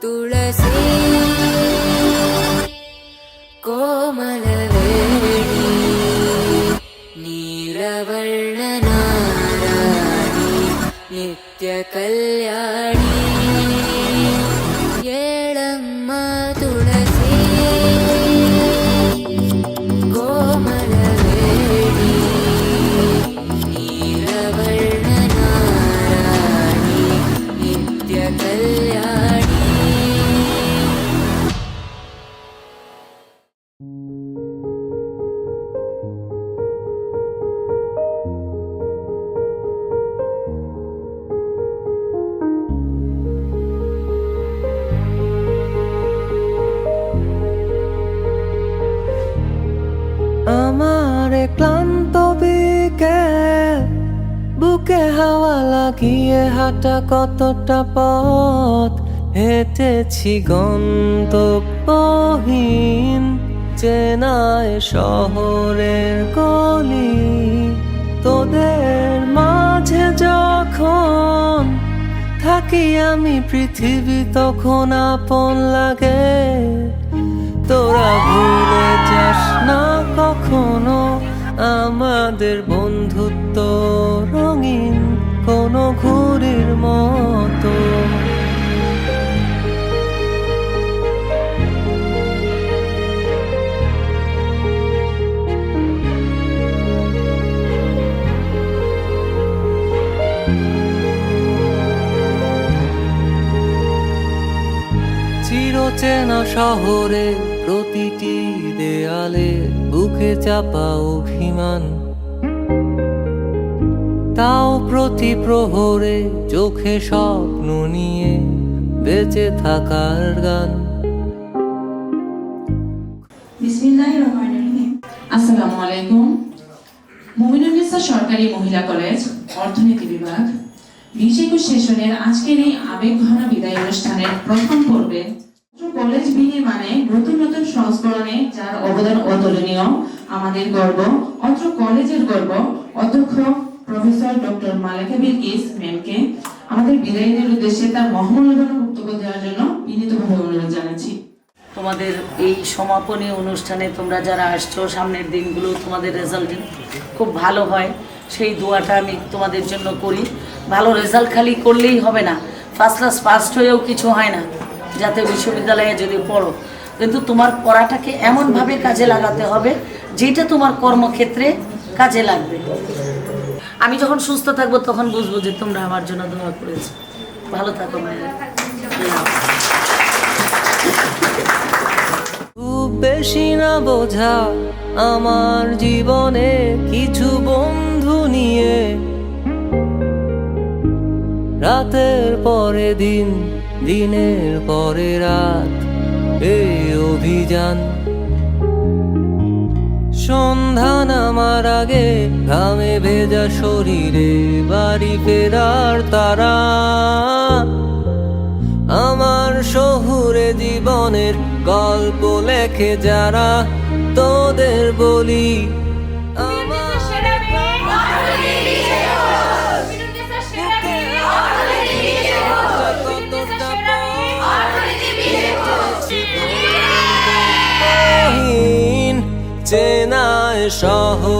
ತುಳಸಿ ಕೋಮಲವೇಣಿ ನೀಲವರ್ಣನಾರಾಣಿ ನಿತ್ಯ ಕಲ್ಯಾಣಿ ಏಳಮ್ಮ ತುಳಸಿ ಕೋಮಲವೇಣಿ ನೀಲವರ್ಣನಾರಾಣಿ ನಿತ್ಯ ಕಲ್ಯಾಣಿ. আমার ক্লান্ত বিকেল, বুকে হাওয়া লাগিয়ে হাঁটা কতটা পথ হেঁটেছি গন্তব্যহীন চেনায় শহরের গলি। তোদের মাঝে যখন থাকি আমি পৃথিবী তখন আপন লাগে। তোরা ভুলে যাস না কখনো আমাদের বন্ধুত্ব রঙিন কোনো ঘুড়ির মতো। চিরচেনা শহরে প্রতিটি দেয়ালে বুকে চাপা অভিমান, তাও প্রতি প্রহরে চোখে স্বপ্ন নিয়ে বেঁচে থাকার গান। বিসমিল্লাহির রহমানির রহিম। আসসালামু আলাইকুম। মুমিনুন্নেসা সরকারি মহিলা কলেজ অর্থনীতি বিভাগ 2021 সেশনের আজকের এই আবেগঘন বিদায় অনুষ্ঠানের প্রথম পর্বে কলেজ বিনির্মাণে নতুন নতুন সংস্করণে যার অবদান অতুলনীয়, আমাদের গর্ব, অত্র কলেজের গর্ব, অধ্যক্ষ প্রফেসর ডক্টর মালেকা বিলকিস ম্যামকে আমাদের বিদায়ীদের উদ্দেশ্যে তার মহামূল্যবান বক্তব্য দেওয়ার জন্য বিনীতভাবে অনুরোধ জানাচ্ছি। তোমাদের এই সমাপনী অনুষ্ঠানে তোমরা যারা আসছো, সামনের দিনগুলো তোমাদের রেজাল্ট খুব ভালো হয় সেই দোয়াটা আমি তোমাদের জন্য করি। ভালো রেজাল্ট খালি করলেই হবে না, ফার্স্ট ক্লাস ফার্স্ট হয়েও কিছু হয় না। যাতে বিশ্ববিদ্যালয়ে যদি পড়ো, কিন্তু তোমার পড়াটাকে এমনভাবে কাজে লাগাতে হবে যেটা তোমার কর্মক্ষেত্রে কাজে লাগবে। আমি যখন সুস্থ থাকবো তখন বুঝবো যে তোমরা আমার জন্য দোয়া করেছো। ভালো থাকো মায়েরা। খুব বেশি না বোঝা আমার জীবনে কিছু বন্ধু নিয়ে, রাতের পরে দিন, দিনের পরে রাত এই অভিযান। সন্ধ্যা নামার আগে ঘামে ভেজা শরীরে বাড়ি ফেরার তারা, আমার শহুরে জীবনের গল্প লেখে যারা, তোদের বলি চেনায় শহর